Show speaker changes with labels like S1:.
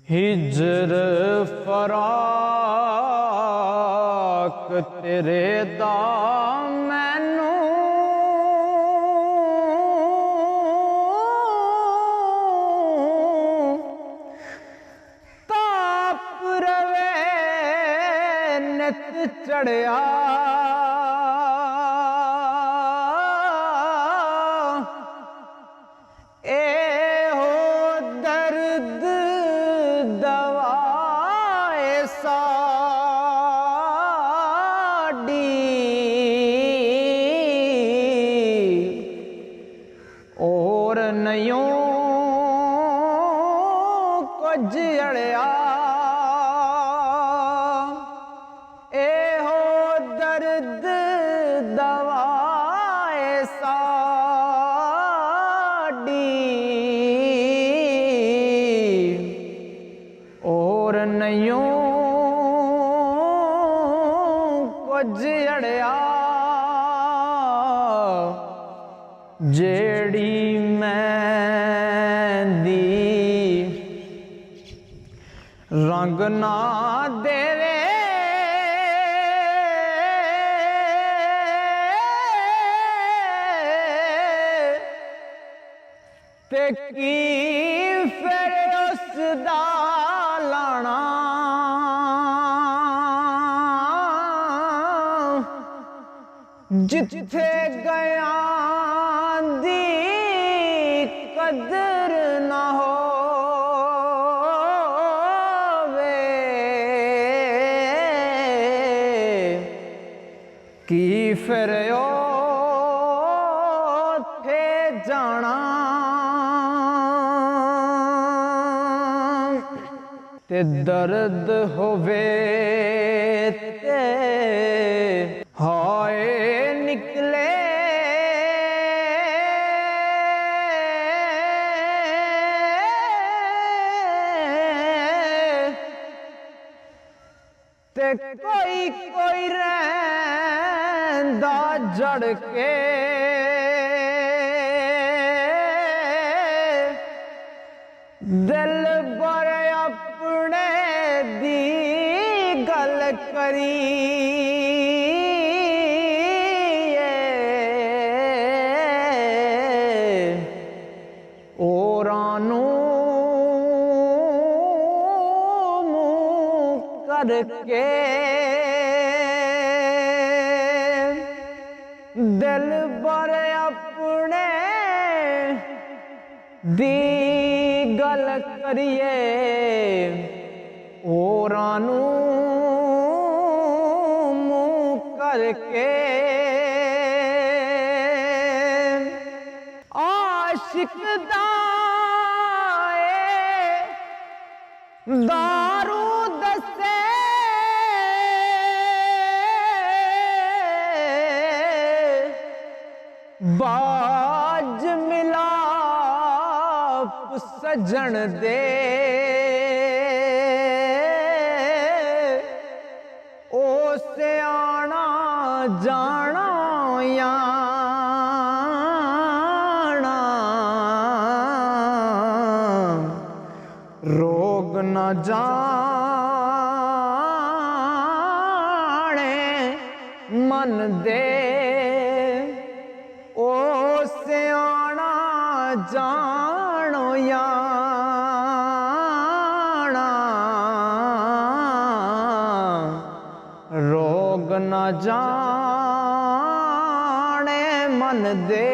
S1: हिजर फराक तेरे दा मैनू ताप रवे नित चढ़िया और नयों कुछ अड़िया ए हो दर्द दवाए साडी और नयों कुछ अड़िया जेड़ी मैंदी रंग ना देवे ते की फिर उसदा लाना जिथे गया दी कदर ना होवे की फिर ओथे जाना ते दर्द होवे ते हाय निकले ते कोई कोई रैंदा जड़ के दिल बर अपने दी गल करी करके दिल बर अपने दी गल करिए औरानू मुँह करके आशिक दारू दसे बाज मिलाप सजन दे ओ सियाना जाना याना रोग न जाने मन दे ओ सियाना जानो याना रोग न जाने मन दे।